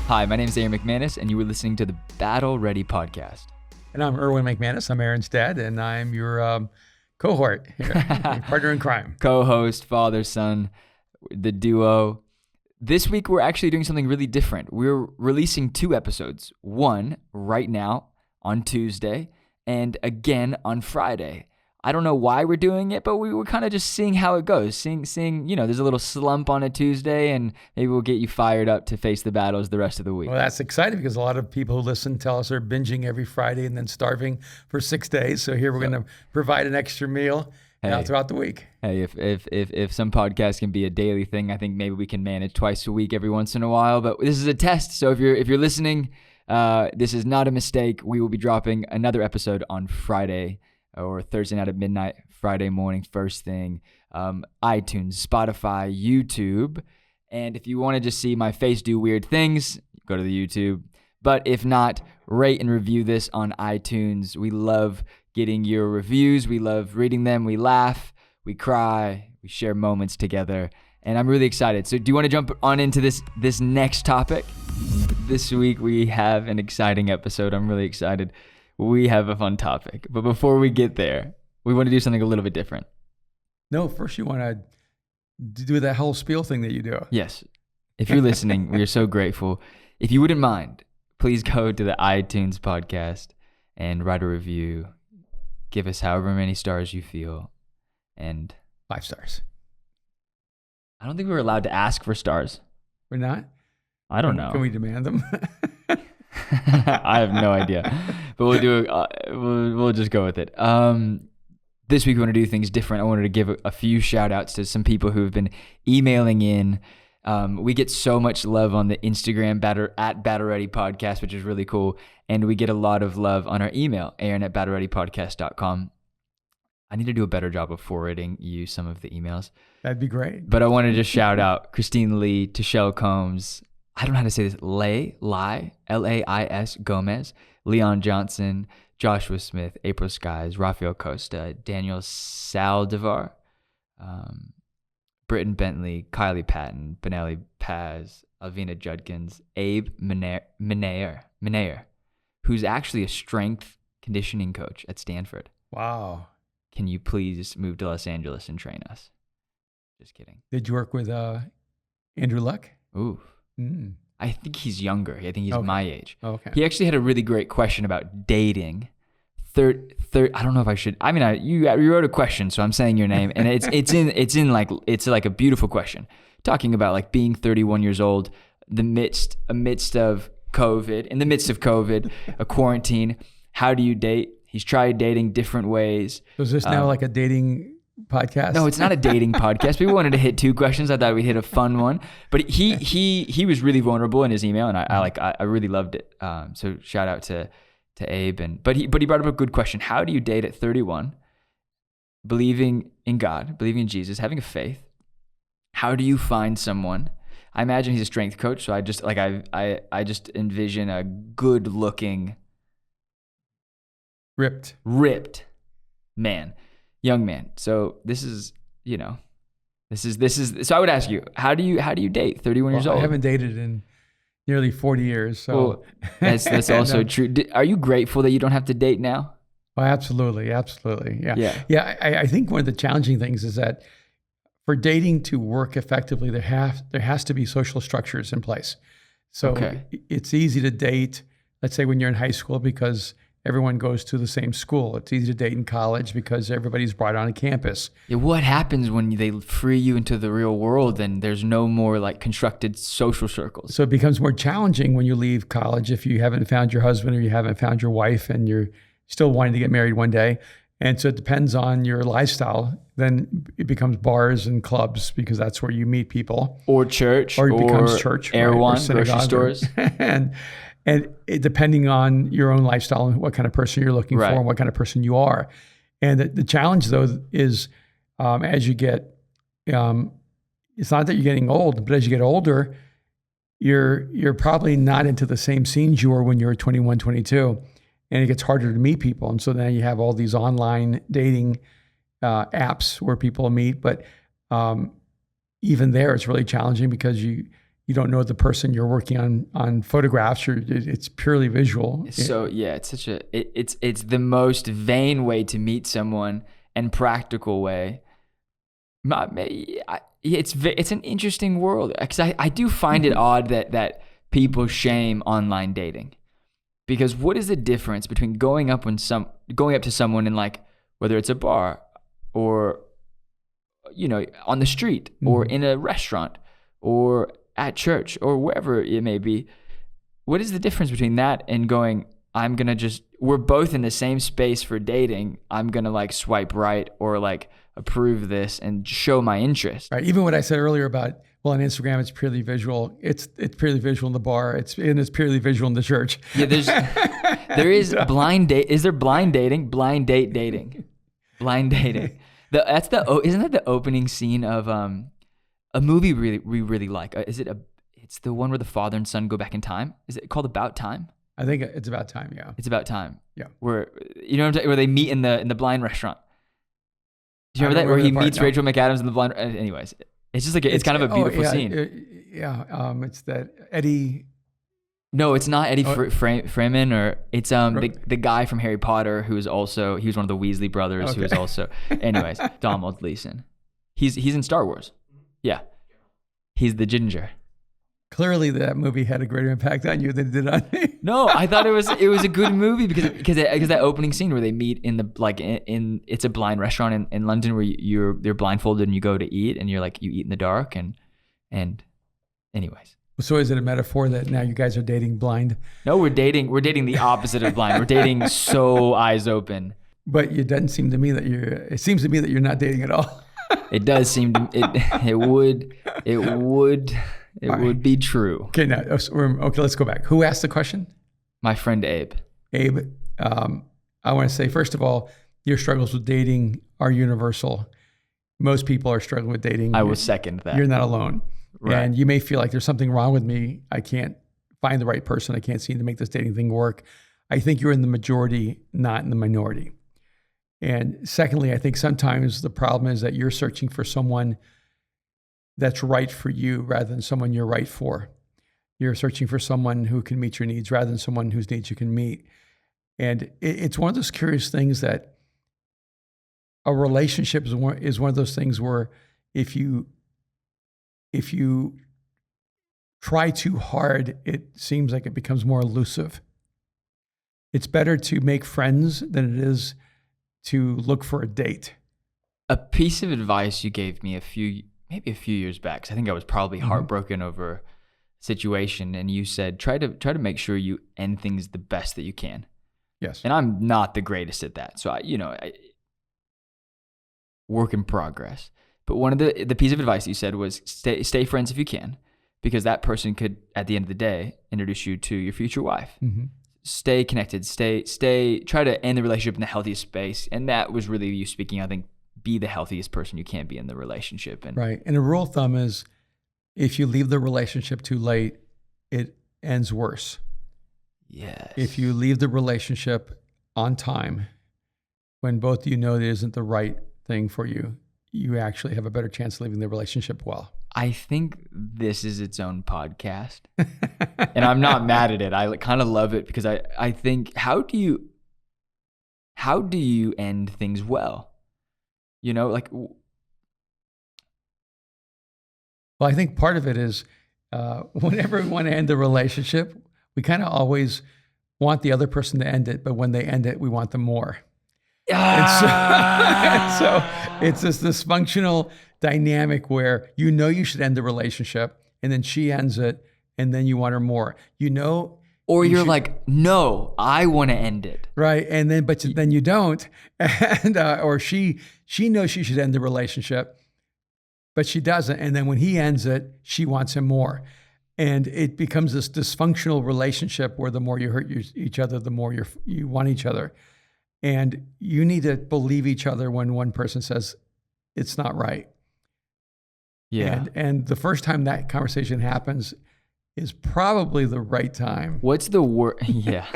Hi, my name is Aaron McManus, and you were listening to the Battle Ready podcast. And I'm Erwin McManus. I'm Aaron's dad, and I'm your cohort here, partner in crime. Co-host, father, son, the duo. This week, we're actually doing something really different. We're releasing 2 episodes. One right now on Tuesday, and again on Friday. I don't know why we're doing it, but we were kind of just seeing how it goes. Seeing, there's a little slump on a Tuesday, and maybe we'll get you fired up to face the battles the rest of the week. Well, that's exciting because a lot of people who listen tell us they're binging every Friday and then starving for 6 days. So here we're going to provide an extra meal throughout the week. Hey, if some podcasts can be a daily thing, I think maybe we can manage twice a week every once in a while. But this is a test, so if you're listening, this is not a mistake. We will be dropping another episode on Friday or Thursday night at midnight, Friday morning, first thing, iTunes, Spotify, YouTube. And if you want to just see my face do weird things, go to the YouTube. But if not, rate and review this on iTunes. We love getting your reviews. We love reading them. We laugh, we cry, we share moments together. And I'm really excited. So do you want to jump on into this next topic? This week we have an exciting episode. I'm really excited. We have a fun topic. But before we get there, we want to do something a little bit different. No, first you want to do that whole spiel thing that you do. Yes. If you're listening, we are so grateful. If you wouldn't mind, please go to the iTunes podcast and write a review. Give us however many stars you feel. And 5 stars. I don't think we were allowed to ask for stars. We're not? I don't know. Can we demand them? I have no idea, but we'll do. We'll just go with it. This week we want to do things different. I wanted to give a few shout outs to some people who have been emailing in. We get so much love on the Instagram at Battle Ready Podcast, which is really cool, and we get a lot of love on our email, Aaron@battlereadypodcast.com. I need to do a better job of forwarding you some of the emails. That'd be great. But I want to just shout out Christine Lee, Tashelle Combs. I don't know how to say this. L-A-I-S Gomez, Leon Johnson, Joshua Smith, April Skies, Rafael Costa, Daniel Saldivar, Britton Bentley, Kylie Patton, Benelli Paz, Alvina Judkins, Abe Menayer, who's actually a strength conditioning coach at Stanford. Wow. Can you please move to Los Angeles and train us? Just kidding. Did you work with Andrew Luck? Ooh. Mm. I think he's younger. I think he's my age. Okay. He actually had a really great question about dating. I don't know if I should. I mean, you wrote a question, so I'm saying your name, and it's like a beautiful question, talking about like being 31 years old, amidst of COVID, a quarantine. How do you date? He's tried dating different ways. So is this now like a dating podcast? No, it's not a dating podcast. We wanted to hit 2 questions. I thought we'd hit a fun one, but he was really vulnerable in his email, and I really loved it. So shout out to Abe, but he brought up a good question. How do you date at 31, believing in God, believing in Jesus, having a faith? How do you find someone? I imagine he's a strength coach, so I just envision a good looking, ripped man. Young man. So this is. So I would ask you, how do you date 31 years old? I haven't dated in nearly 40 years. So well, that's also true. Are you grateful that you don't have to date now? Oh, absolutely. Yeah. I think one of the challenging things is that for dating to work effectively, there has to be social structures in place. So It's easy to date, let's say when you're in high school, because everyone goes to the same school. It's easy to date in college because everybody's brought on campus. Yeah, what happens when they free you into the real world and there's no more like constructed social circles? So it becomes more challenging when you leave college if you haven't found your husband or you haven't found your wife and you're still wanting to get married one day. And so it depends on your lifestyle. Then it becomes bars and clubs because that's where you meet people. Or church. Or it becomes church. Erwin, grocery stores. And depending on your own lifestyle and what kind of person you're looking for and what kind of person you are. And the challenge, though, is as you get, it's not that you're getting old, but as you get older, you're probably not into the same scenes you were when you were 21, 22. And it gets harder to meet people. And so then you have all these online dating apps where people meet. But even there, it's really challenging because you don't know the person you're working on photographs, or it's purely visual. So yeah, it's such it's the most vain way to meet someone and practical way. It's an interesting world, because I do find it odd that people shame online dating, because what is the difference between going up to someone in, like, whether it's a bar or on the street or in a restaurant or at church or wherever it may be? What is the difference between that and going, we're both in the same space for dating, I'm gonna like swipe right or like approve this and show my interest? Right. Even what I said earlier about, well, on Instagram it's purely visual. It's purely visual in the bar. It's purely visual in the church. Yeah, there is blind date. Is there blind dating? Blind date dating. Blind dating. Isn't that the opening scene of a movie we really like? It's the one where the father and son go back in time. Is it called About Time? I think it's About Time. Yeah. It's About Time. Yeah. Where where they meet in the blind restaurant. Do you remember that, where he meets Rachel McAdams in the blind? Anyways, it's just like it's kind of a beautiful scene. It's that Eddie. No, it's not Eddie Freeman, or it's the guy from Harry Potter he was one of the Weasley brothers, okay. Who was also, anyways, Donald Gleason. He's in Star Wars. Yeah, he's the ginger. Clearly, that movie had a greater impact on you than it did on me. No, I thought it was a good movie because that opening scene where they meet in it's a blind restaurant in London where they're blindfolded and you go to eat and you eat in the dark and anyways. So is it a metaphor that now you guys are dating blind? No, we're dating the opposite of blind. We're dating so eyes open. But it seems to me that you're not dating at all. It does seem to it would be true. Okay, now let's go back. Who asked the question? My friend Abe. Abe, I want to say, first of all, your struggles with dating are universal. Most people are struggling with dating. I will second that. You're not alone. Right. And you may feel like there's something wrong with me. I can't find the right person. I can't seem to make this dating thing work. I think you're in the majority, not in the minority. And secondly, I think sometimes the problem is that you're searching for someone that's right for you rather than someone you're right for. You're searching for someone who can meet your needs rather than someone whose needs you can meet. And it's one of those curious things that a relationship is one of those things where if you try too hard, it seems like it becomes more elusive. It's better to make friends than it is to look for a date. A piece of advice you gave me maybe a few years back, 'cause I think I was probably heartbroken over a situation, and you said try to make sure you end things the best that you can. Yes. And I'm not the greatest at that, so I work in progress. But one of the piece of advice you said was stay friends if you can, because that person could, at the end of the day, introduce you to your future wife. Mm-hmm. Stay connected. Try to end the relationship in the healthiest space, and that was really you speaking. I think be the healthiest person you can be in the relationship. Right. And a rule of thumb is, if you leave the relationship too late, it ends worse. Yes. If you leave the relationship on time, when both of you know that it isn't the right thing for you, you actually have a better chance of leaving the relationship well. I think this is its own podcast. And I'm not mad at it. I kind of love it because I think, how do you end things well? Well, I think part of it is whenever we want to end the relationship, we kind of always want the other person to end it, but when they end it, we want them more. And so it's this dysfunctional dynamic where you should end the relationship, and then she ends it, and then you want her more. Or you're like, no, I want to end it. Right, and then then you don't, and or she knows she should end the relationship, but she doesn't, and then when he ends it, she wants him more. And it becomes this dysfunctional relationship where the more you hurt each other, the more you want each other. And you need to believe each other when one person says it's not right. Yeah. And the first time that conversation happens is probably the right time. What's the word? Yeah.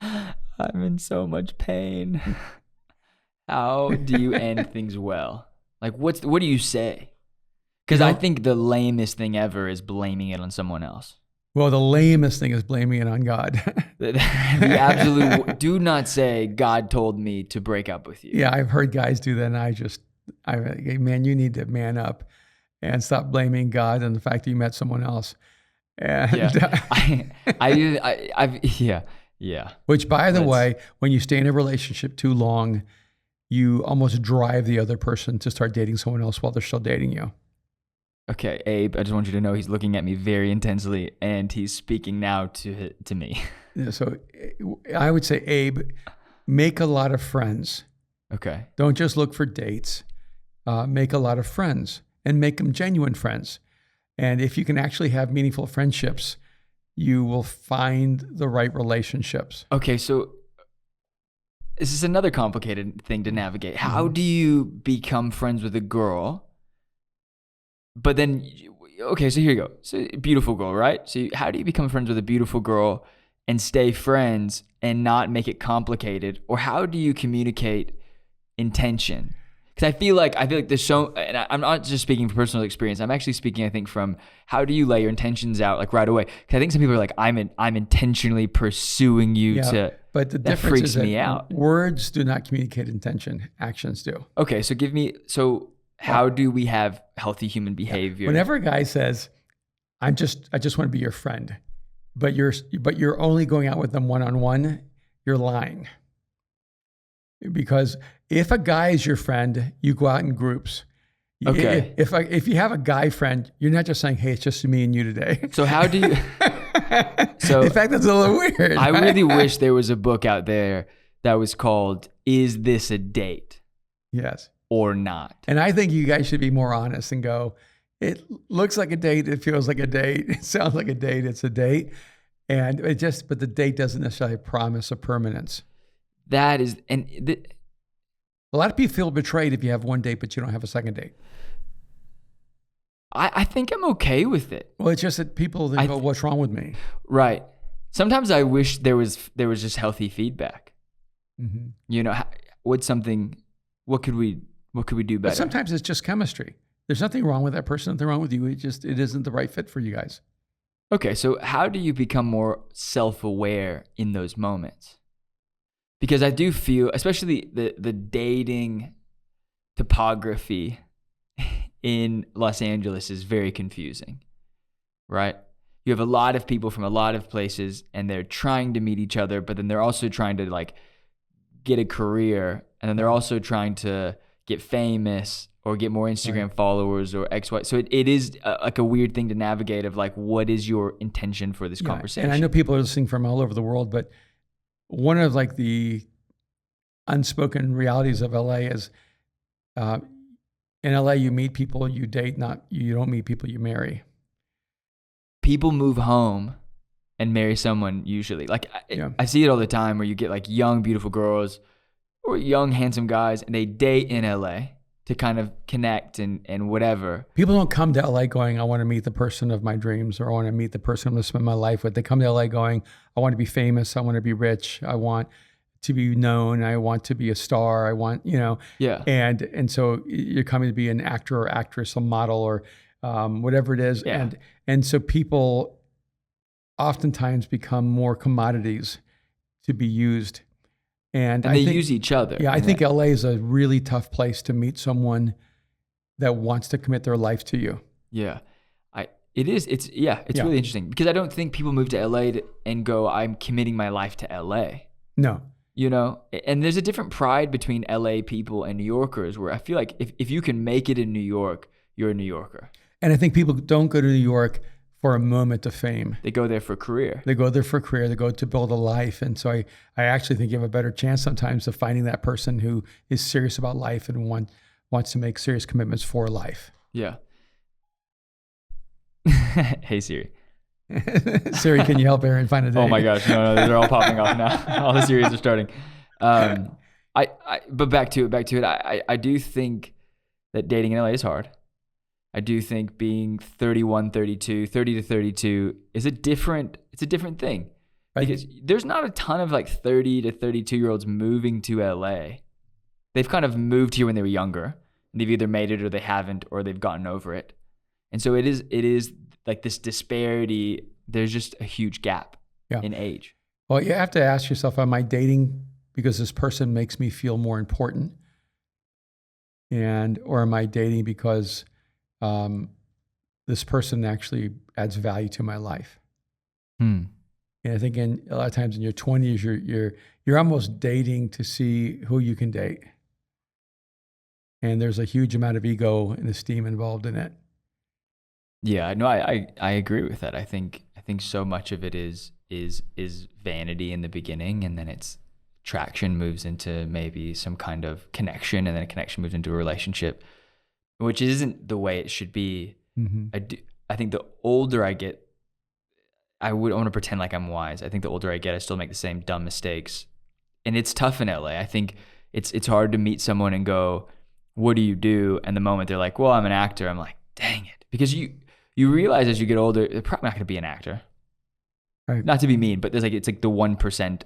I'm in so much pain. How do you end things well? Like, what do you say? Because I think the lamest thing ever is blaming it on someone else. Well, the lamest thing is blaming it on God. The absolute, do not say God told me to break up with you. Yeah, I've heard guys do that, and man, you need to man up and stop blaming God on the fact that you met someone else. And, yeah. Which, by the way, when you stay in a relationship too long, you almost drive the other person to start dating someone else while they're still dating you. Okay, Abe, I just want you to know he's looking at me very intensely, and he's speaking now to me. Yeah, so I would say, Abe, make a lot of friends. Okay. Don't just look for dates. Make a lot of friends and make them genuine friends. And if you can actually have meaningful friendships, you will find the right relationships. Okay, so this is another complicated thing to navigate. How do you become friends with a girl? But then, okay, so here you go. So beautiful girl, right? So how do you become friends with a beautiful girl and stay friends and not make it complicated? Or how do you communicate intention? Because I feel like there's so, and I'm not just speaking from personal experience. I'm actually speaking, I think, from how do you lay your intentions out like right away? Because I think some people are like, I'm intentionally pursuing you to. But the that difference freaks is that me out. Words do not communicate intention. Actions do. Okay, so how do we have healthy human behavior? Whenever a guy says, I just want to be your friend, but you're only going out with them one-on-one, you're lying. Because if a guy is your friend, you go out in groups. Okay. If you have a guy friend, you're not just saying, hey, it's just me and you today. So how do you... So in fact, that's a little weird. I really wish there was a book out there that was called, Is This a Date? Yes. Or not? And I think you guys should be more honest and go, it looks like a date, it feels like a date, it sounds like a date, it's a date. But the date doesn't necessarily promise a permanence. That is, a lot of people feel betrayed if you have one date, but you don't have a second date. I think I'm okay with it. Well, it's just that people then go, what's wrong with me? Right. Sometimes I wish there was just healthy feedback. Mm-hmm. You know, what could we do better? But sometimes it's just chemistry. There's nothing wrong with that person, nothing wrong with you. It isn't the right fit for you guys. Okay, so how do you become more self-aware in those moments? Because I do feel, especially the dating topography in Los Angeles is very confusing, right? You have a lot of people from a lot of places and they're trying to meet each other, but then they're also trying to like get a career, and then they're also trying to get famous or get more Instagram followers or XY. So it is like a weird thing to navigate of like, what is your intention for this conversation? And I know people are listening from all over the world, but one of like the unspoken realities of LA is in LA, you meet people, you date, you don't meet people, you marry. People move home and marry someone usually. Like I see it all the time where you get like young, beautiful girls or young, handsome guys, and they date in LA to kind of connect and whatever. People don't come to LA going, I want to meet the person of my dreams, or I want to meet the person I'm going to spend my life with. They come to LA going, I want to be famous, I want to be rich, I want to be known, I want to be a star, I want, Yeah. And so you're coming to be an actor or actress, a model, or whatever it is. Yeah. And so people oftentimes become more commodities to be used. And they use each other. Yeah, I think LA is a really tough place to meet someone that wants to commit their life to you. Yeah. It's really interesting, because I don't think people move to LA and go, I'm committing my life to LA. No. And there's a different pride between LA people and New Yorkers, where I feel like if you can make it in New York, you're a New Yorker. And I think people don't go to New York for a moment of fame. They go there for a career. They go there for a career. They go to build a life. And so I actually think you have a better chance sometimes of finding that person who is serious about life and wants to make serious commitments for life. Yeah. Hey, Siri. Siri, can you help Aaron find a date? Oh my gosh, no, they're all popping off now. All the Siris are starting. But back to it. I do think that dating in LA is hard. I do think being 31, 32, 30 to 32 is a different thing. Right. Because there's not a ton of like 30 to 32 year olds moving to LA. They've kind of moved here when they were younger, and they've either made it or they haven't, or they've gotten over it. And so it is like this disparity. There's just a huge gap in age. Well, you have to ask yourself, am I dating because this person makes me feel more important? Or am I dating because this person actually adds value to my life? And I think a lot of times in your 20s, you're almost dating to see who you can date. And there's a huge amount of ego and esteem involved in it. Yeah, no, I agree with that. I think so much of it is vanity in the beginning, and then it's traction moves into maybe some kind of connection, and then a connection moves into a relationship, which isn't the way it should be. I think the older I get, I want to pretend like I'm wise. I think the older I get, I still make the same dumb mistakes, and it's tough in LA. I think it's hard to meet someone and go, "What do you do?" And the moment they're like, "Well, I'm an actor," I'm like, "Dang it," because you realize as you get older, they're probably not going to be an actor. Right. Not to be mean, but it's like the 1%,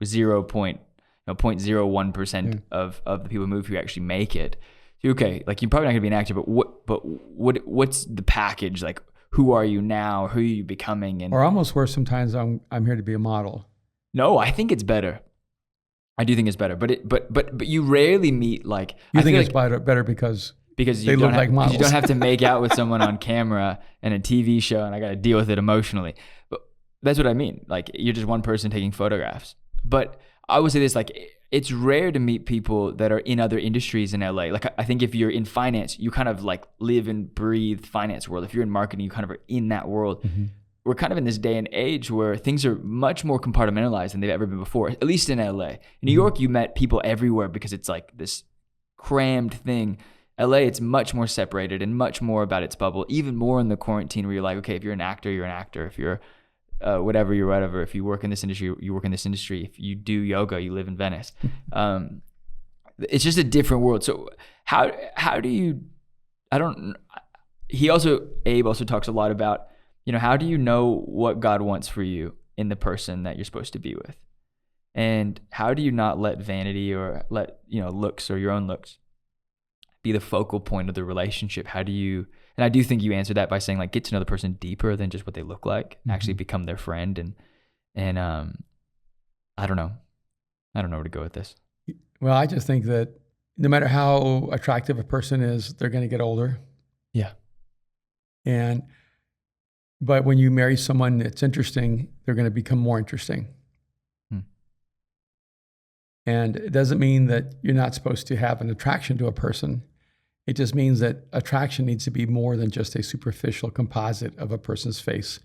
0.01% of the people who move who actually make it. So, okay, like you're probably not gonna be an actor, but what's the package? Like, who are you now? Who are you becoming? And or almost worse, sometimes I'm here to be a model. No, I think it's better. I do think it's better, but you rarely meet like. You think it's better because they look like models. You don't have to make out with someone on camera in a TV show, and I got to deal with it emotionally. But that's what I mean. Like, you're just one person taking photographs. But I would say this, like, it's rare to meet people that are in other industries in LA. Like, I think if you're in finance, you kind of like live and breathe finance world. If you're in marketing, you kind of are in that world. We're kind of in this day and age where things are much more compartmentalized than they've ever been before, at least in LA. In New York, you met people everywhere because it's like this crammed thing. LA, it's much more separated and much more about its bubble, even more in the quarantine where you're like, okay, if you're an actor, you're an actor. If you're whatever, you're whatever. If you work in this industry, you work in this industry. If you do yoga, you live in Venice. It's just a different world. So how do you, Abe also talks a lot about, how do you know what God wants for you in the person that you're supposed to be with? And how do you not let vanity or let, looks or your own looks be the focal point of the relationship? How do you, and I do think you answered that by saying, like, get to know the person deeper than just what they look like, actually become their friend. And I don't know where to go with this. Well, I just think that no matter how attractive a person is, they're going to get older. Yeah. But when you marry someone that's interesting, they're going to become more interesting. And it doesn't mean that you're not supposed to have an attraction to a person. It just means that attraction needs to be more than just a superficial composite of a person's face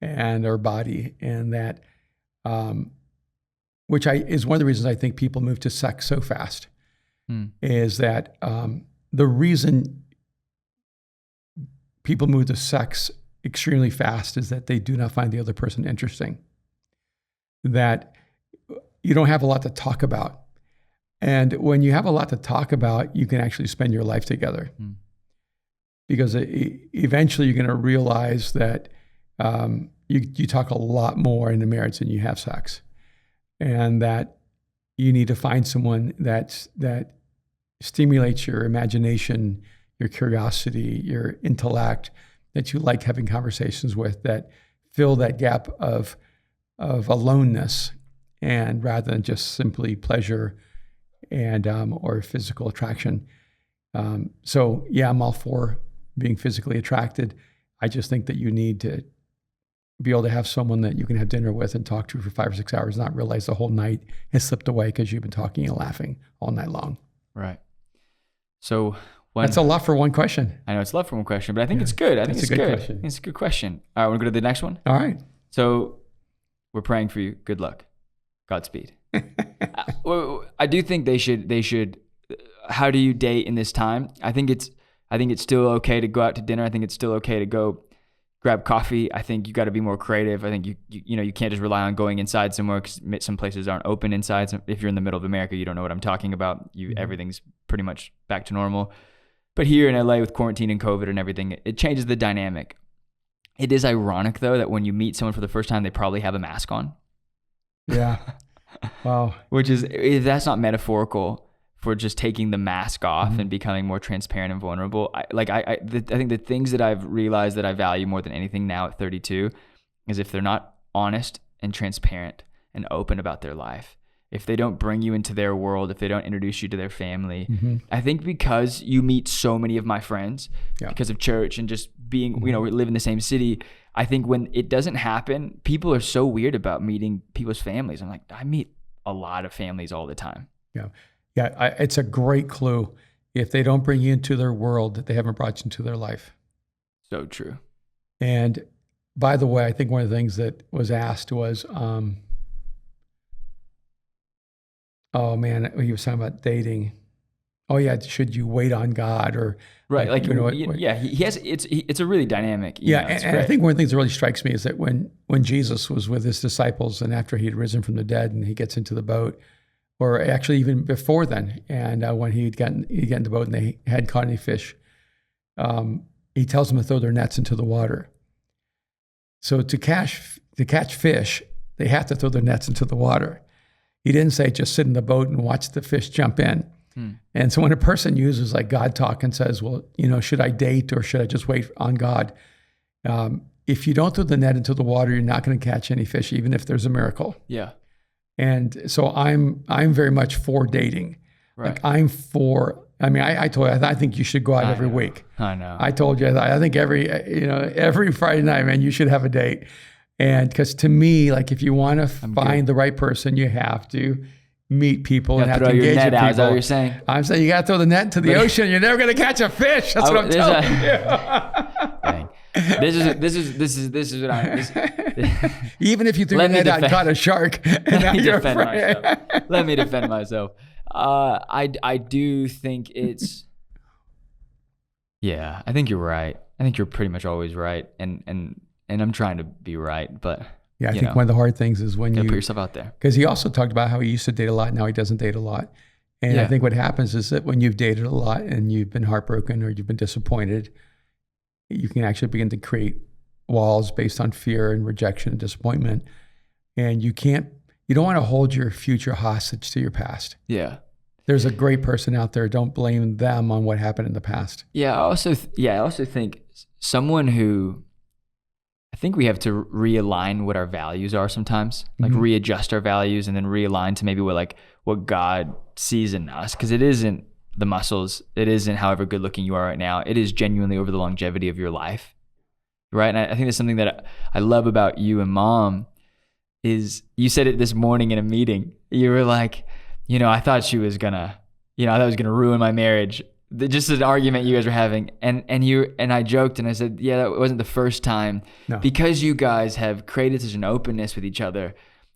and their body. And that, is one of the reasons I think people move to sex so fast, is that the reason people move to sex extremely fast is that they do not find the other person interesting. That you don't have a lot to talk about. And when you have a lot to talk about, you can actually spend your life together. Because eventually you're going to realize that you talk a lot more in the marriage than you have sex. And that you need to find someone that stimulates your imagination, your curiosity, your intellect, that you like having conversations with, that fill that gap of aloneness, and rather than just simply pleasure and or physical attraction. So yeah, I'm all for being physically attracted. I just think that you need to be able to have someone that you can have dinner with and talk to for 5 or 6 hours, not realize the whole night has slipped away because you've been talking and laughing all night long. Right. So that's a lot for one question. I know it's a lot for one question, but I think it's good. I think it's good. Question. It's a good question. All right, want to go to the next one? All right. So we're praying for you. Good luck. Godspeed. I do think they should. How do you date in this time? I think it's still okay to go out to dinner. I think it's still okay to go grab coffee. I think you got to be more creative. I think you can't just rely on going inside somewhere because some places aren't open inside. So if you're in the middle of America, you don't know what I'm talking about. Everything's pretty much back to normal. But here in LA with quarantine and COVID and everything, it changes the dynamic. It is ironic though that when you meet someone for the first time, they probably have a mask on. Yeah. Wow. Which is, if that's not metaphorical for just taking the mask off and becoming more transparent and vulnerable. I think the things that I've realized that I value more than anything now at 32 is if they're not honest and transparent and open about their life. If they don't bring you into their world, if they don't introduce you to their family. I think because you meet so many of my friends because of church and just being, we live in the same city. I think when it doesn't happen, people are so weird about meeting people's families. I'm like, I meet a lot of families all the time. It's a great clue. If they don't bring you into their world, that they haven't brought you into their life. So true. And by the way, I think one of the things that was asked was, oh man, he was talking about dating. Oh yeah, should you wait on God or right? Like he has. It's a really dynamic. And I think one of the things that really strikes me is that when Jesus was with his disciples and after he had risen from the dead and he gets into the boat, or actually even before then, and when he'd gotten in the boat and they hadn't caught any fish, he tells them to throw their nets into the water. So to catch fish, they have to throw their nets into the water. He didn't say just sit in the boat and watch the fish jump in. And so when a person uses like God talk and says, well, should I date or should I just wait on God? If you don't throw the net into the water, you're not going to catch any fish, even if there's a miracle. Yeah. And so I'm very much for dating. Right. Like I told you, I think you should go out every week. I know. I told you, I think every Friday night, man, you should have a date. And because to me, like if you want to find the right person, you have to meet people and have to engage with people. Is that what you're saying? I'm saying you got to throw the net into the ocean. You're never going to catch a fish. That's what I'm telling you. Dang. This is what I'm. Even if you threw the net out and caught a shark, let me defend myself. I do think it's. Yeah, I think you're right. I think you're pretty much always right, and I'm trying to be right, but yeah, I think one of the hard things is when you put yourself out there. Because he also talked about how he used to date a lot, now he doesn't date a lot. And I think what happens is that when you've dated a lot and you've been heartbroken or you've been disappointed, you can actually begin to create walls based on fear and rejection and disappointment. And you don't want to hold your future hostage to your past. Yeah. There's a great person out there. Don't blame them on what happened in the past. Yeah. I also think someone who, I think we have to realign what our values are sometimes, like readjust our values and then realign to maybe what God sees in us. Cause it isn't the muscles. It isn't however good looking you are right now. It is genuinely over the longevity of your life. Right. And I think that's something that I love about you and Mom is you said it this morning in a meeting. You were like, I thought she was gonna, I thought it was gonna ruin my marriage. Just an argument you guys were having, and I joked and I said, yeah, that wasn't the first time. No. Because you guys have created such an openness with each other.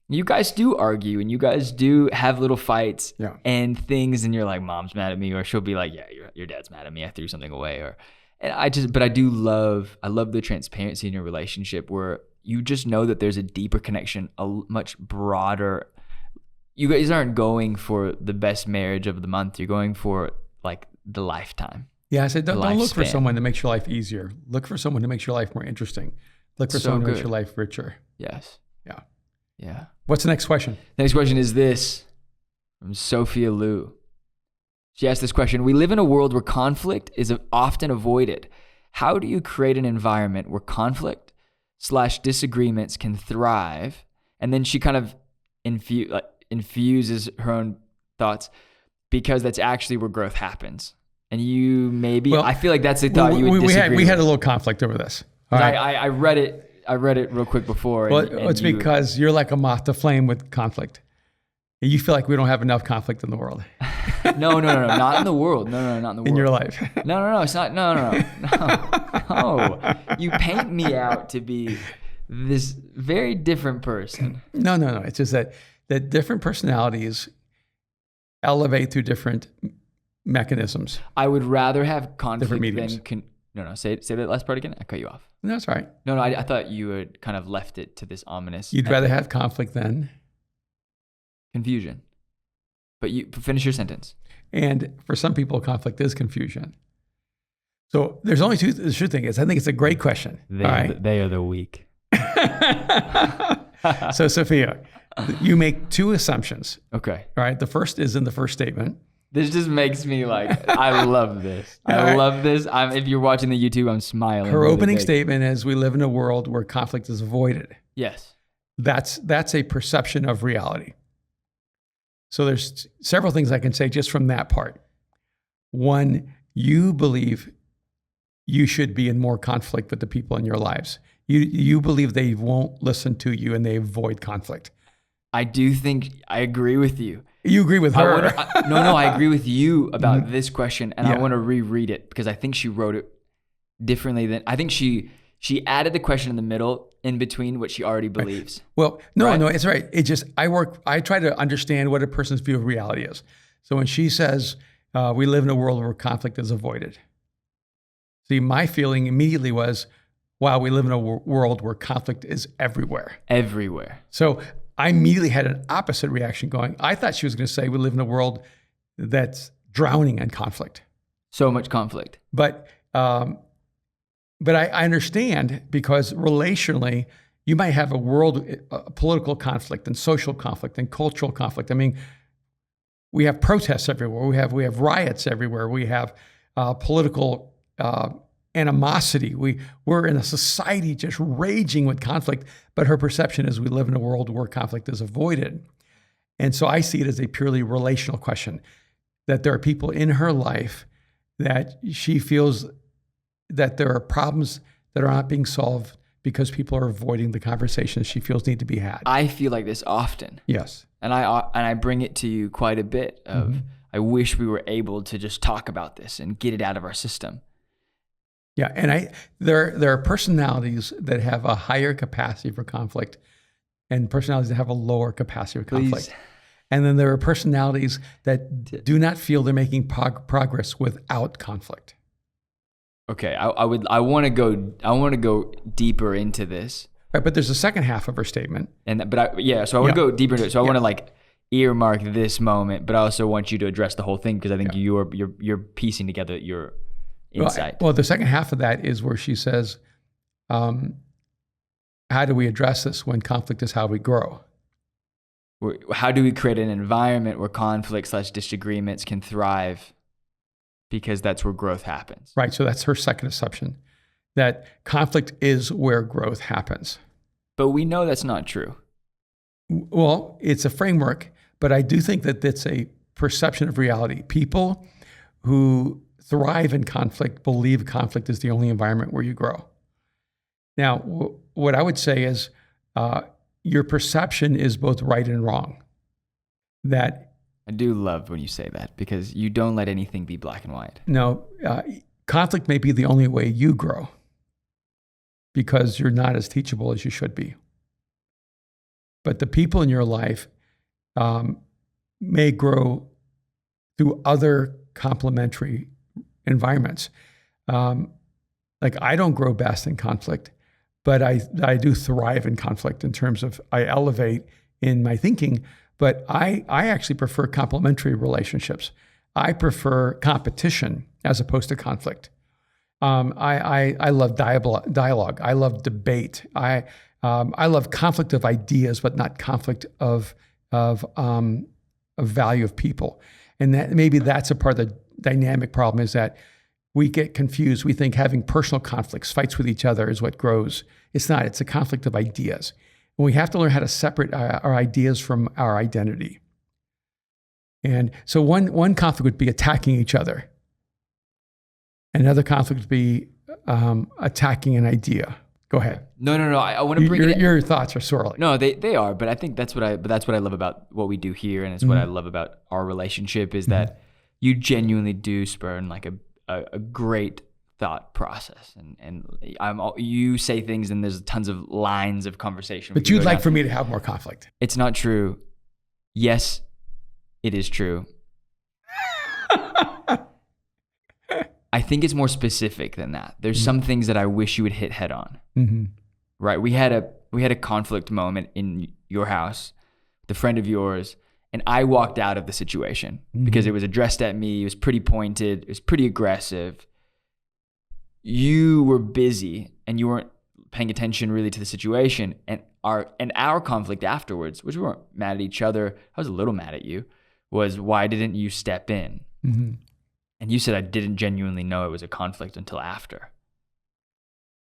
You guys do argue and you guys do have little fights and things, and you're like, Mom's mad at me, or she'll be like, yeah, your dad's mad at me, I threw something away, but I love the transparency in your relationship where you just know that there's a deeper connection, a much broader. You guys aren't going for the best marriage of the month. You're going for like the lifetime. Yeah, I said, don't look for someone that makes your life easier. Look for someone who makes your life more interesting. Look for someone who makes your life richer. Yes. Yeah. Yeah. What's the next question? Next question is this from Sophia Liu. She asked this question. We live in a world where conflict is often avoided. How do you create an environment where conflict/disagreements can thrive? And then she kind of infuses her own thoughts, because that's actually where growth happens. And you I feel like that's the thought you would disagree we had a little conflict over this. All right. I read it real quick before. Well, it's because you're like a moth to flame with conflict. You feel like we don't have enough conflict in the world. No, not in the world. No, not in the world. In your life. No, it's not. No. You paint me out to be this very different person. No. It's just that different personalities elevate through different mechanisms. I would rather have conflict than no. Say that last part again. I cut you off. No, that's all right. No. I thought you had kind of left it to this ominous. You'd rather have conflict than confusion. But you finish your sentence. And for some people, conflict is confusion. So there's only two things. I think it's a great question. They are the weak. So Sophia, you make two assumptions. Okay. All right. The first is in the first statement. This just makes me like, I love this. I love this. If you're watching the YouTube, I'm smiling. Her opening statement is, we live in a world where conflict is avoided. Yes. That's a perception of reality. So there's several things I can say just from that part. One, you believe you should be in more conflict with the people in your lives. You believe they won't listen to you and they avoid conflict. I do think I agree with you. You agree with her. No, I agree with you about this question, and I want to reread it because I think she wrote it differently than, I think she added the question in the middle in between what she already believes. Well, no, it's right. It just, I try to understand what a person's view of reality is. So when she says, we live in a world where conflict is avoided. See, my feeling immediately was, wow, we live in a world where conflict is everywhere. Everywhere. So I immediately had an opposite reaction going. I thought she was going to say we live in a world that's drowning in conflict. So much conflict. But I understand, because relationally, you might have a political conflict and social conflict and cultural conflict. I mean, we have protests everywhere. We have riots everywhere. We have political animosity. We're in a society just raging with conflict, but her perception is we live in a world where conflict is avoided. And so I see it as a purely relational question, that there are people in her life that she feels that there are problems that are not being solved because people are avoiding the conversations she feels need to be had. I feel like this often. Yes. And I bring it to you quite a bit of, I wish we were able to just talk about this and get it out of our system. Yeah, and there are personalities that have a higher capacity for conflict and personalities that have a lower capacity for conflict. And then there are personalities that do not feel they're making progress without conflict. Okay, I want to go deeper into this. Right, but there's a second half of her statement. So I want to go deeper into it. So I want to like earmark this moment, but I also want you to address the whole thing because I think you're piecing together your insight. Well, the second half of that is where she says, how do we address this when conflict is how we grow? How do we create an environment where conflict/disagreements can thrive? Because that's where growth happens. Right. So that's her second assumption, that conflict is where growth happens. But we know that's not true. Well, it's a framework, but I do think that it's a perception of reality. People who thrive in conflict believe conflict is the only environment where you grow. Now, what I would say is your perception is both right and wrong. That I do love when you say that because you don't let anything be black and white. No, conflict may be the only way you grow because you're not as teachable as you should be. But the people in your life may grow through other complementary environments. Like I don't grow best in conflict, but I do thrive in conflict in terms of I elevate in my thinking. But I actually prefer complementary relationships. I prefer competition as opposed to conflict. I love dialogue. I love debate. I love conflict of ideas, but not conflict of value of people. And that maybe that's a part of the dynamic problem is that we get confused. We think having personal conflicts, fights with each other is what grows. It's not. It's a conflict of ideas. And we have to learn how to separate our ideas from our identity. And so one conflict would be attacking each other. Another conflict would be attacking an idea. Go ahead. No. I want to bring your thoughts are swirling. No, they are, but I think that's what I love about what we do here, and it's what I love about our relationship is that you genuinely do spurn like a great thought process, and you say things, and there's tons of lines of conversation. But you'd like for me to have more conflict. It's not true. Yes, it is true. I think it's more specific than that. There's some things that I wish you would hit head on. Right? We had a conflict moment in your house, with a friend of yours, and I walked out of the situation because it was addressed at me. It was pretty pointed. It was pretty aggressive. You were busy and you weren't paying attention really to the situation, and our conflict afterwards, which we weren't mad at each other. I was a little mad at you. was, why didn't you step in? Mm-hmm. And you said, I didn't genuinely know it was a conflict until after.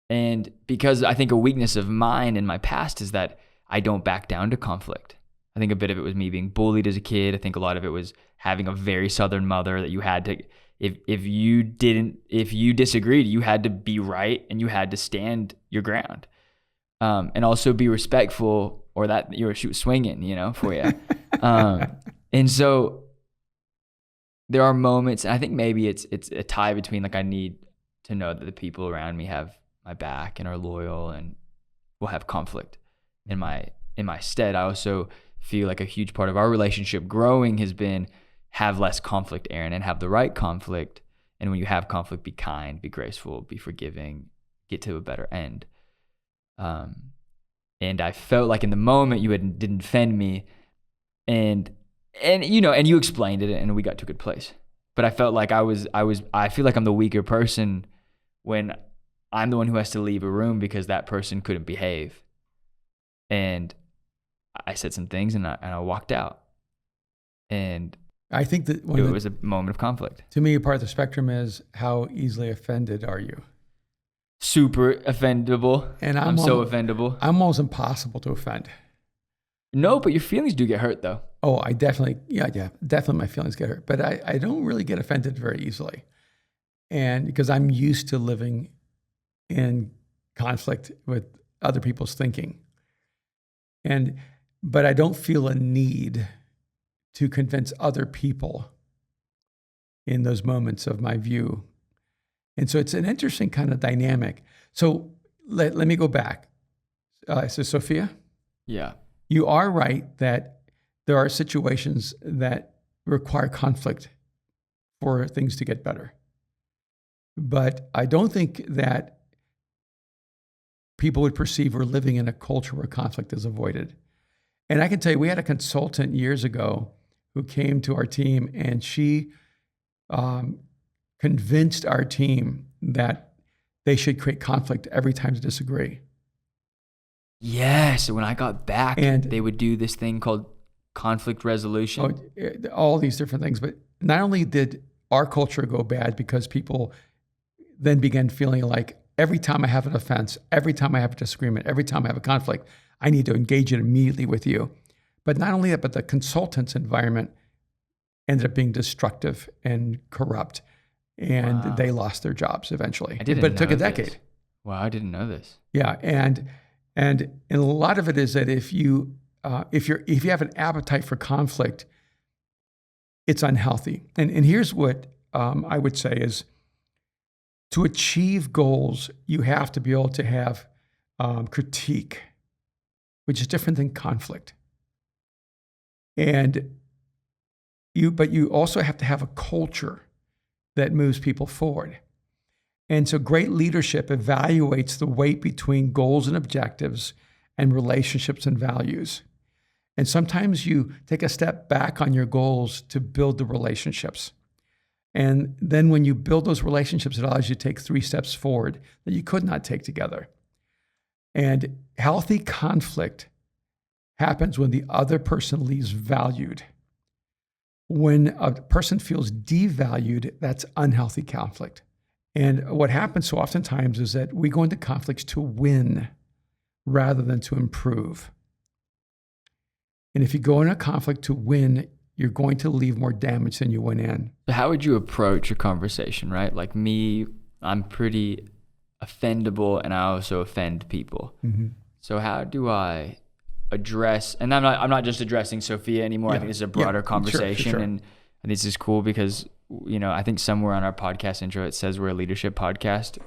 And because I think a weakness of mine in my past is that I don't back down to conflict. I think a bit of it was me being bullied as a kid. I think a lot of it was having a very Southern mother that you had to, if you disagreed, you had to be right and you had to stand your ground. And also be respectful, or that you were swinging, for you. And so there are moments, and I think maybe it's a tie between like, I need to know that the people around me have my back and are loyal and will have conflict in my stead. I also feel like a huge part of our relationship growing has been have less conflict, Aaron, and have the right conflict. And when you have conflict, be kind, be graceful, be forgiving, get to a better end. And I felt like in the moment you didn't defend me, and you explained it, and we got to a good place. But I felt like I feel like I'm the weaker person when I'm the one who has to leave a room because that person couldn't behave. And I said some things and I walked out. And I think that it was a moment of conflict. To me, part of the spectrum is how easily offended are you? Super offendable. And I'm so offendable. I'm almost impossible to offend. No, but your feelings do get hurt though. Oh, I definitely my feelings get hurt. But I don't really get offended very easily. And because I'm used to living in conflict with other people's thinking. But I don't feel a need to convince other people in those moments of my view. And so it's an interesting kind of dynamic. So let me go back. So Sophia? Yeah. You are right that there are situations that require conflict for things to get better. But I don't think that people would perceive we're living in a culture where conflict is avoided. And I can tell you, we had a consultant years ago who came to our team, and she convinced our team that they should create conflict every time to disagree. Yes, when I got back, and they would do this thing called conflict resolution. All these different things. But not only did our culture go bad because people then began feeling like every time I have an offense, every time I have a disagreement, every time I have a conflict, I need to engage it immediately with you. But not only that, but the consultant's environment ended up being destructive and corrupt, and they lost their jobs eventually. But it took a decade. Wow, I didn't know this. Yeah, and a lot of it is that if you have an appetite for conflict, it's unhealthy. And here's what I would say is, to achieve goals, you have to be able to have critique, which is different than conflict. But you also have to have a culture that moves people forward. And so great leadership evaluates the weight between goals and objectives and relationships and values. And sometimes you take a step back on your goals to build the relationships. And then when you build those relationships, it allows you to take 3 steps forward that you could not take together. And healthy conflict happens when the other person leaves valued. When a person feels devalued, that's unhealthy conflict. And what happens so oftentimes is that we go into conflicts to win rather than to improve. And if you go in a conflict to win, you're going to leave more damage than you went in. How would you approach a conversation, right? Like me, I'm pretty offendable, and I also offend people. Mm-hmm. So how do I address, and I'm not just addressing Sophia anymore. Yeah. I think this is a broader conversation. Sure. And this is cool because, I think somewhere on our podcast intro, it says we're a leadership podcast.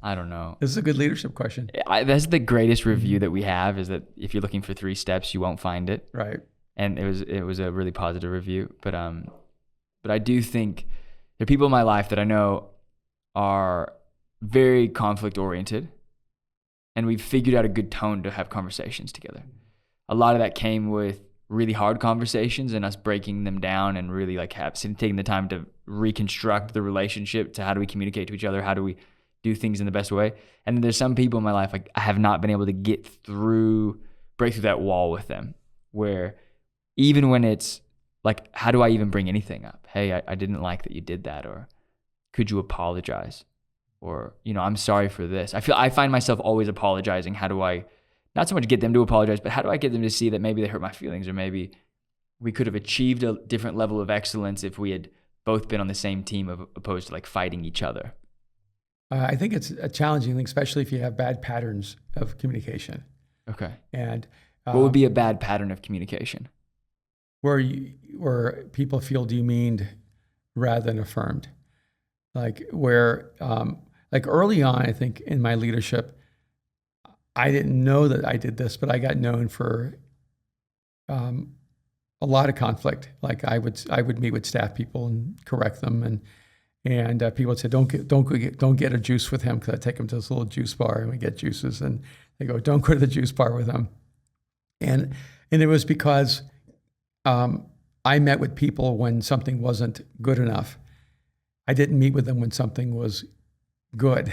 I don't know. This is a good leadership question. That's the greatest review that we have, is that if you're looking for 3 steps, you won't find it. Right. And it was a really positive review. But I do think there are people in my life that I know are very conflict oriented, and we've figured out a good tone to have conversations together. A lot of that came with really hard conversations and us breaking them down and really taking the time to reconstruct the relationship to how do we communicate to each other, how do we do things in the best way. And there's some people in my life, I have not been able to break through that wall with them, where even when it's like, how do I even bring anything up? Hey, I didn't like that you did that, or could you apologize? Or, I'm sorry for this. I find myself always apologizing. How do I, not so much get them to apologize, but how do I get them to see that maybe they hurt my feelings, or maybe we could have achieved a different level of excellence if we had both been on the same team opposed to like fighting each other? I think it's a challenging thing, especially if you have bad patterns of communication. Okay. And what would be a bad pattern of communication? Where people feel demeaned rather than affirmed. Like where, like early on, I think in my leadership, I didn't know that I did this, but I got known for a lot of conflict. Like I would meet with staff people and correct them, and people would say, don't get a juice with him, because I take him to this little juice bar and we get juices, and they go, don't go to the juice bar with him. And it was because I met with people when something wasn't good enough. I didn't meet with them when something was good.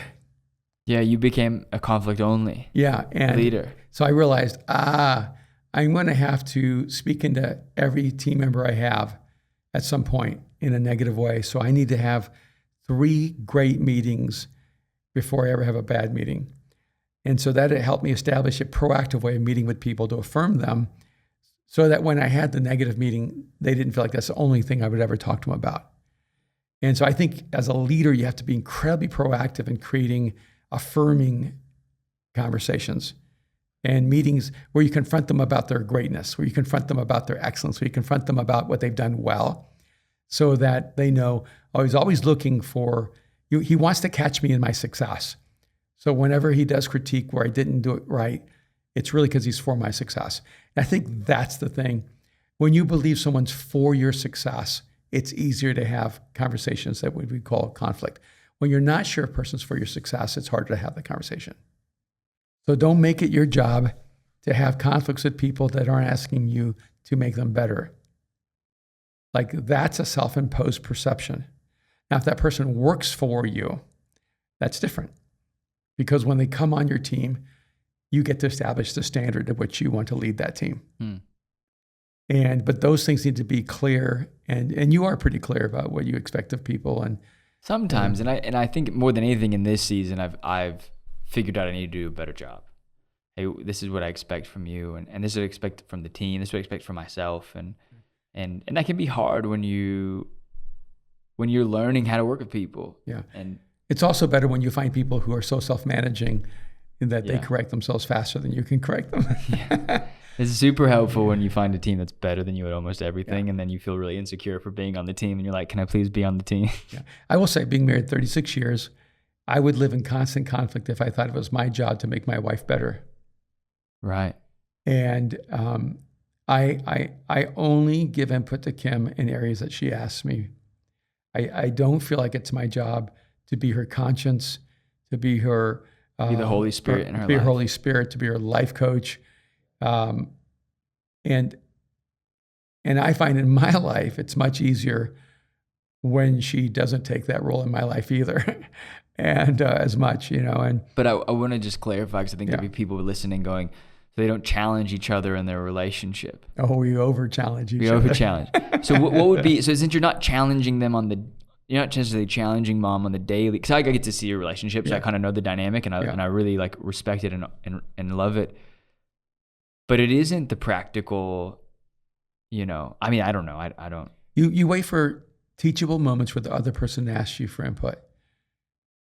Yeah, you became a conflict-only leader. So I realized, I'm going to have to speak into every team member I have at some point in a negative way. So I need to have 3 great meetings before I ever have a bad meeting. And so that it helped me establish a proactive way of meeting with people to affirm them, so that when I had the negative meeting, they didn't feel like that's the only thing I would ever talk to them about. And so I think as a leader, you have to be incredibly proactive in creating affirming conversations and meetings where you confront them about their greatness, where you confront them about their excellence, where you confront them about what they've done well, so that they know, oh, he's always looking for, he wants to catch me in my success. So whenever he does critique where I didn't do it right, it's really because he's for my success. And I think that's the thing. When you believe someone's for your success, it's easier to have conversations that we call conflict. When you're not sure a person's for your success, it's harder to have the conversation. So don't make it your job to have conflicts with people that aren't asking you to make them better. Like, that's a self-imposed perception. Now, if that person works for you, that's different. Because when they come on your team, you get to establish the standard at which you want to lead that team. But those things need to be clear, and you are pretty clear about what you expect of people. And sometimes, and I think more than anything in this season, I've figured out I need to do a better job. Hey, this is what I expect from you, and this is what I expect from the team. This is what I expect from myself, and that can be hard when you're learning how to work with people. Yeah, and it's also better when you find people who are so self-managing that they correct themselves faster than you can correct them. Yeah. It's super helpful when you find a team that's better than you at almost everything, and then you feel really insecure for being on the team, and you're like, can I please be on the team? Yeah. I will say, being married 36 years, I would live in constant conflict if I thought it was my job to make my wife better. Right. And I only give input to Kim in areas that she asks me. I don't feel like it's my job to be her conscience, to be her... be the Holy Spirit in her life. Be her Holy Spirit, to be her life coach. And I find in my life, it's much easier when she doesn't take that role in my life either, and as much, But I want to just clarify, because I think there'll be people listening going, so they don't challenge each other in their relationship. Oh, we over-challenge each other. We over-challenge. So what would be, so since you're not challenging them you're not necessarily challenging mom on the daily, because I get to see your relationship, so I kind of know the dynamic, and I really like respect it and love it. But it isn't the practical, I don't know. I don't. You wait for teachable moments where the other person asks you for input.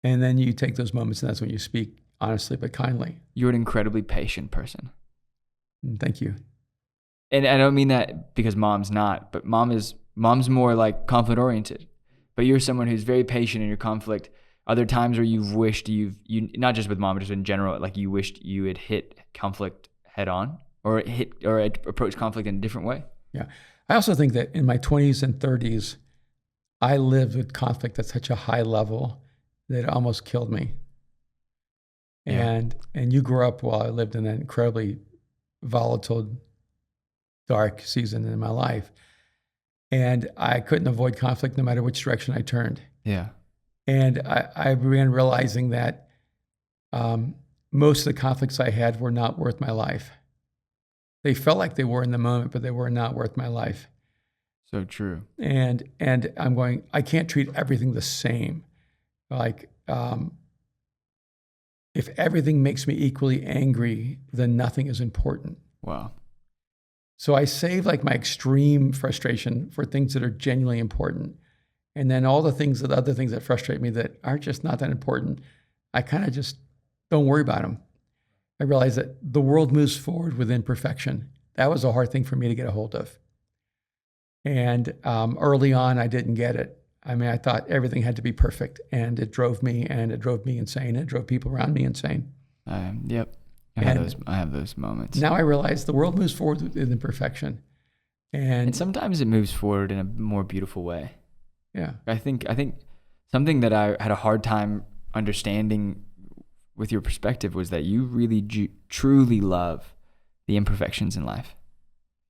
And then you take those moments, and that's when you speak honestly but kindly. You're an incredibly patient person. Thank you. And I don't mean that because mom's not, but mom's more like conflict oriented. But you're someone who's very patient in your conflict. Are there times where you've wished you not just with mom, but just in general, like you wished you had hit conflict head on, or approach conflict in a different way? Yeah. I also think that in my 20s and 30s, I lived with conflict at such a high level that it almost killed me. Yeah. And you grew up while I lived in an incredibly volatile, dark season in my life. And I couldn't avoid conflict no matter which direction I turned. Yeah. And I began realizing that most of the conflicts I had were not worth my life. They felt like they were in the moment, but they were not worth my life. So true. And I'm going, I can't treat everything the same. Like, if everything makes me equally angry, then nothing is important. Wow. So I save like my extreme frustration for things that are genuinely important. And then all the other things that frustrate me that are just not that important, I kind of just don't worry about them. I realize that the world moves forward with imperfection. That was a hard thing for me to get a hold of. And early on, I didn't get it. I mean, I thought everything had to be perfect, and it drove me insane. It drove people around me insane. Yep. I have those moments. Now I realize the world moves forward with imperfection. And sometimes it moves forward in a more beautiful way. Yeah. I think something that I had a hard time understanding with your perspective was that you really truly love the imperfections in life.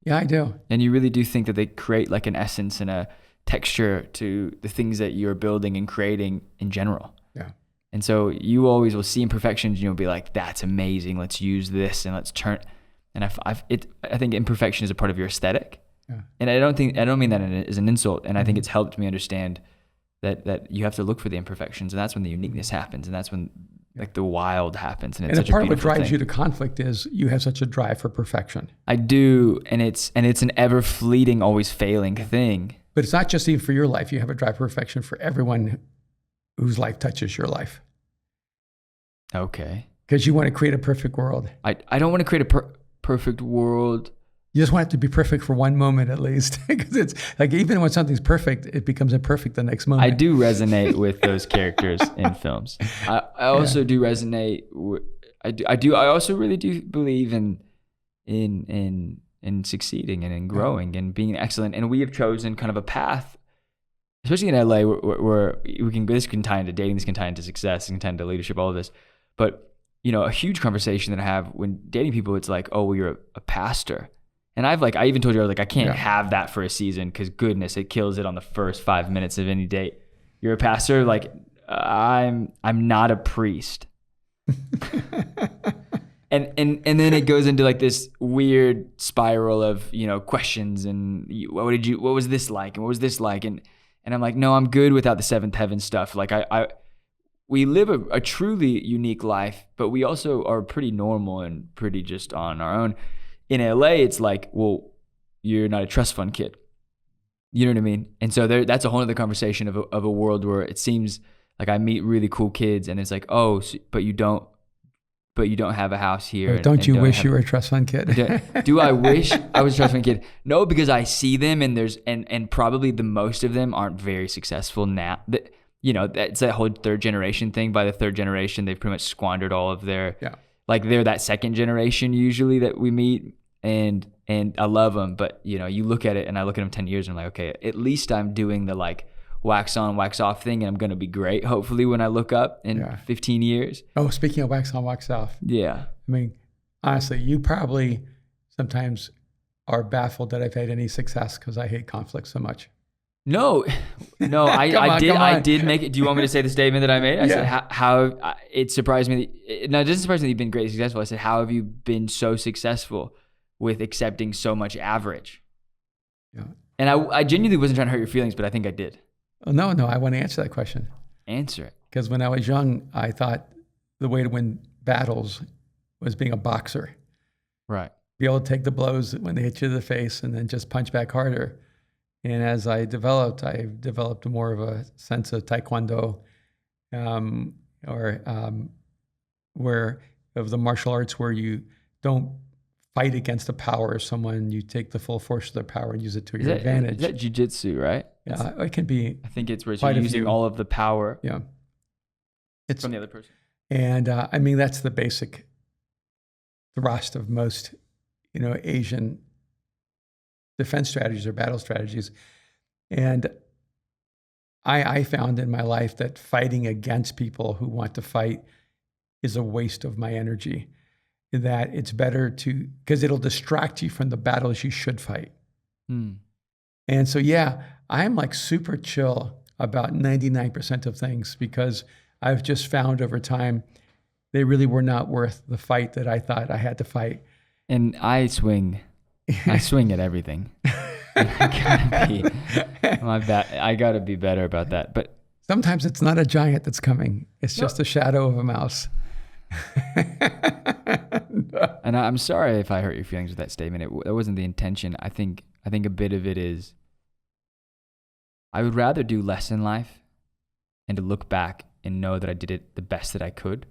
Yeah, I do. And you really do think that they create like an essence and a texture to the things that you're building and creating in general. Yeah. And so you always will see imperfections and you'll be like, that's amazing. Let's use this and let's turn. And I think imperfection is a part of your aesthetic. Yeah. And I don't mean that as an insult. And I think it's helped me understand that you have to look for the imperfections, and that's when the uniqueness happens. And that's when like the wild happens. And it's such a beautiful thing. And part of what drives you to conflict is you have such a drive for perfection. I do. And it's an ever fleeting, always failing thing. But it's not just even for your life. You have a drive for perfection for everyone whose life touches your life. Okay. Because you want to create a perfect world. I don't want to create a perfect world. You just want it to be perfect for one moment at least. Because it's like, even when something's perfect, it becomes imperfect the next moment. I do resonate with those characters in films. I also do resonate. I also really do believe in succeeding and in growing and being excellent. And we have chosen kind of a path, especially in LA, where this can tie into dating, this can tie into success, this can tie into leadership, all of this. But, a huge conversation that I have when dating people, it's like, oh, well, you're a pastor. And I even told you, I was like, I can't have that for a season because goodness, it kills it on the first 5 minutes of any date. You're a pastor? Like, I'm not a priest. And then it goes into like this weird spiral of, questions and what was this like? And what was this like? And I'm like, no, I'm good without the seventh heaven stuff. Like we live a truly unique life, but we also are pretty normal and pretty just on our own. In LA, it's like, well, you're not a trust fund kid. You know what I mean? And so that's a whole other conversation of a world where it seems like I meet really cool kids and it's like, oh, but you don't have a house here. Don't you wish you were a trust fund kid? Do I wish I was a trust fund kid? No, because I see them and probably the most of them aren't very successful now. That's that whole third generation thing. By the third generation, they've pretty much squandered all of their, like they're that second generation usually that we meet. And I love them, but you look at it and I look at them 10 years and I'm like, okay, at least I'm doing the like wax on, wax off thing, and I'm going to be great, hopefully, when I look up in 15 years. Oh, speaking of wax on, wax off. Yeah. I mean, honestly, you probably sometimes are baffled that I've had any success because I hate conflict so much. No, I did make it. Do you want me to say the statement that I made? I said, how it surprised me. No, it doesn't surprise me that you've been great successful. I said, how have you been so successful with accepting so much average? Yeah. And I genuinely wasn't trying to hurt your feelings, but I think I did. Oh, no, I want to answer that question. Answer it. Because when I was young, I thought the way to win battles was being a boxer. Right. Be able to take the blows when they hit you in the face and then just punch back harder. And as I developed more of a sense of Taekwondo, where of the martial arts where you don't fight against the power of someone, you take the full force of their power and use it to your advantage. Is that jiu-jitsu, right? Yeah, it can be. I think it's where you're using all of the power it's from the other person. And I mean, that's the basic thrust of most, Asian defense strategies or battle strategies. And I found in my life that fighting against people who want to fight is a waste of my energy. That it's better because it'll distract you from the battles you should fight. And so, I'm like super chill about 99% of things because I've just found over time they really were not worth the fight that I thought I had to fight. And I swing at everything. I gotta be better about that. But sometimes it's not a giant that's coming. It's just a shadow of a mouse. And I'm sorry if I hurt your feelings with that statement. That wasn't the intention. I think a bit of it is I would rather do less in life and to look back and know that I did it the best that I could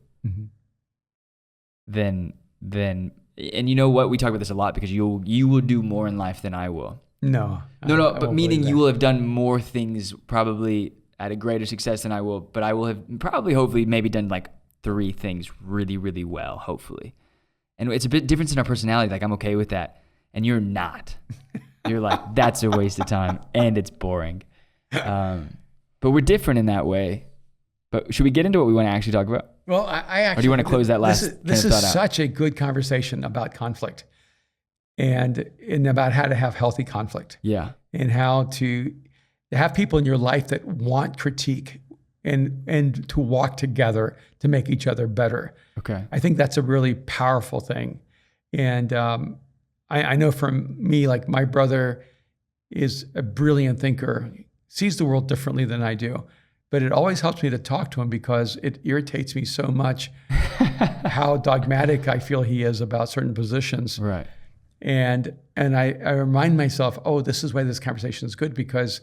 than and you know what? We talk about this a lot because you will do more in life than I will. No, but meaning you will have done more things probably at a greater success than I will, but I will have probably, hopefully, maybe done like 3 things really, really well, hopefully. And it's a bit different in our personality. Like, I'm okay with that. And you're not. You're like, that's a waste of time and it's boring. But we're different in that way. But should we get into what we want to actually talk about? Well, I actually... Or do you want to close that last This is such a good conversation about conflict and about how to have healthy conflict. Yeah. And how to have people in your life that want critique and to walk together to make each other better. Okay. I think that's a really powerful thing. And I know from me, like my brother is a brilliant thinker, sees the world differently than I do. But it always helps me to talk to him because it irritates me so much how dogmatic I feel he is about certain positions. Right. And I remind myself, oh, this is why this conversation is good, because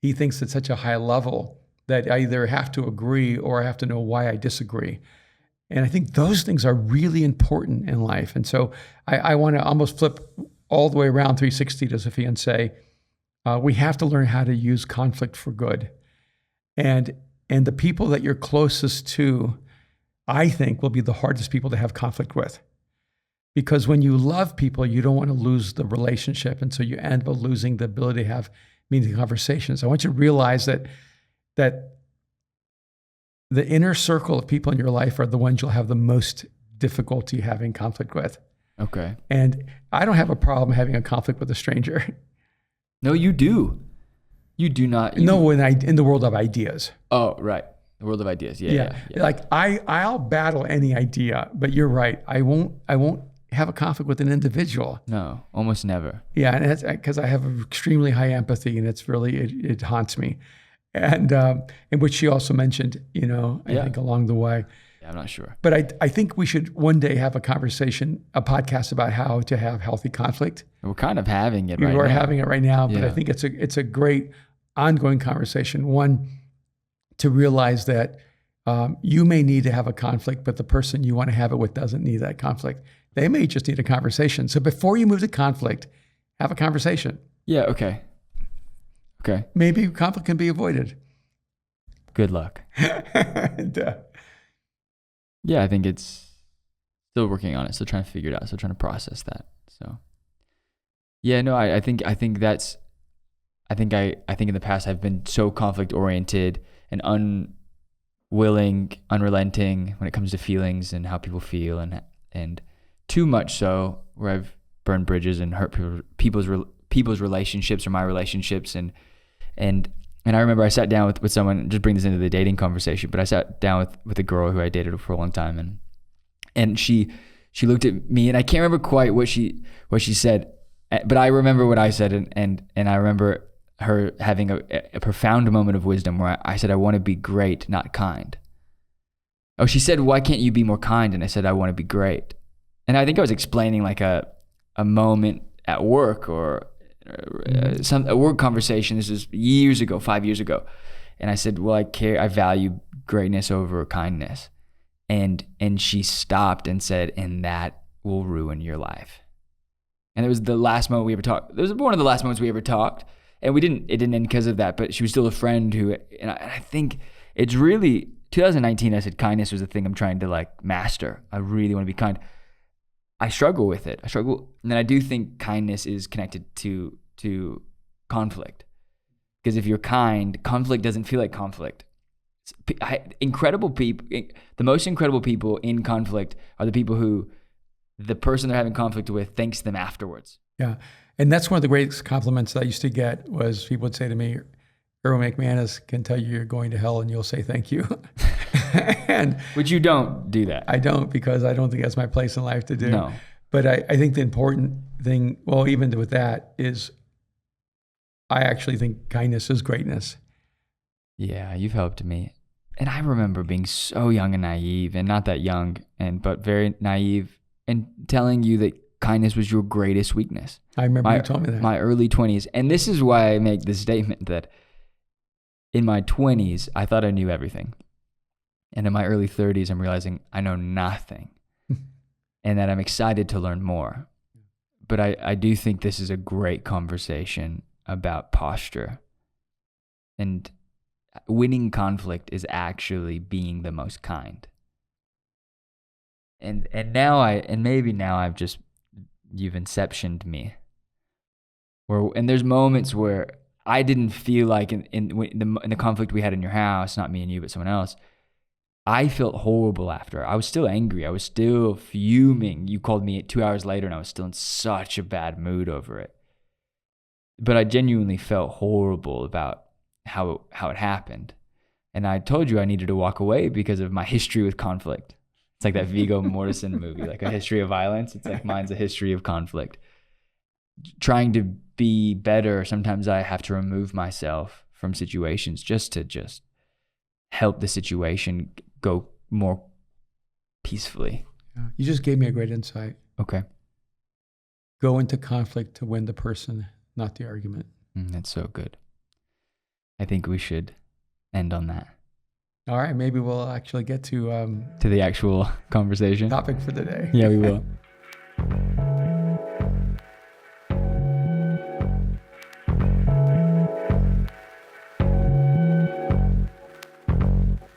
he thinks at such a high level that I either have to agree or I have to know why I disagree. And I think those things are really important in life. And so I want to almost flip all the way around 360 to Sophia and say, we have to learn how to use conflict for good. And the people that you're closest to, I think, will be the hardest people to have conflict with. Because when you love people, you don't want to lose the relationship. And so you end up losing the ability to have meaningful conversations. I want you to realize that the inner circle of people in your life are the ones you'll have the most difficulty having conflict with. Okay. And I don't have a problem having a conflict with a stranger. No, you do. You do not. No, in the world of ideas. Oh, right. The world of ideas. Yeah. Like I'll battle any idea, but you're right. I won't have a conflict with an individual. No, almost never. Yeah, and that's because I have extremely high empathy, and it's really it haunts me. And which she also mentioned, I think along the way. Yeah, I'm not sure. But I think we should one day have a podcast about how to have healthy conflict. We're kind of having it right now. We're having it right now, but I think it's a great ongoing conversation. One, to realize that you may need to have a conflict, but the person you want to have it with doesn't need that conflict. They may just need a conversation. So before you move to conflict, have a conversation. Yeah, okay. Okay. Maybe conflict can be avoided. Good luck. Yeah, I think it's still working on it. Still trying to figure it out. Still trying to process that. So, yeah, no, I think in the past I've been so conflict oriented and unwilling, unrelenting when it comes to feelings and how people feel, and too much so where I've burned bridges and hurt people's relationships or my relationships, and I remember I sat down with someone, just bring this into the dating conversation, but I sat down with a girl who I dated for a long time, and she looked at me, and I can't remember quite what she said, but I remember what I said, and I remember her having a profound moment of wisdom where I said, I want to be great, not kind. Oh, she said, why can't you be more kind? And I said, I want to be great. And I think I was explaining like a moment at work or a work conversation. This is years ago, 5 years ago. And I said, well, I value greatness over kindness. And she stopped and said, and that will ruin your life. And it was the last moment we ever talked. It was one of the last moments we ever talked. And it didn't end because of that, but she was still a friend and I think it's really, 2019, I said kindness was the thing I'm trying to like master. I really want to be kind. I struggle with it. And I do think kindness is connected to conflict. Because if you're kind, conflict doesn't feel like conflict. Incredible people, the most incredible people in conflict are the people who the person they're having conflict with thanks them afterwards. Yeah. And that's one of the greatest compliments that I used to get was people would say to me, Erwin McManus can tell you you're going to hell and you'll say thank you. Which you don't do that. I don't, because I don't think that's my place in life to do. No. But I think the important thing, well, even with that, is I actually think kindness is greatness. Yeah, you've helped me. And I remember being so young and naive, and not that young, but very naive, and telling you that kindness was your greatest weakness. I remember you told me that. My early 20s. And this is why I make this statement that in my 20s, I thought I knew everything. And in my early 30s, I'm realizing I know nothing and that I'm excited to learn more. But I do think this is a great conversation about posture. And winning conflict is actually being the most kind. And maybe now you've inceptioned me. And there's moments where I didn't feel like in the conflict we had in your house, not me and you, but someone else, I felt horrible after. I was still angry. I was still fuming. You called me 2 hours later and I was still in such a bad mood over it. But I genuinely felt horrible about how it happened. And I told you I needed to walk away because of my history with conflict. It's like that Viggo Mortensen movie, like A History of Violence. It's like mine's a history of conflict. Trying to be better, sometimes I have to remove myself from situations just to help the situation go more peacefully. You just gave me a great insight. Okay. Go into conflict to win the person, not the argument. That's so good. I think we should end on that. All right, maybe we'll actually get to the actual conversation. Topic for the day. Yeah, we will.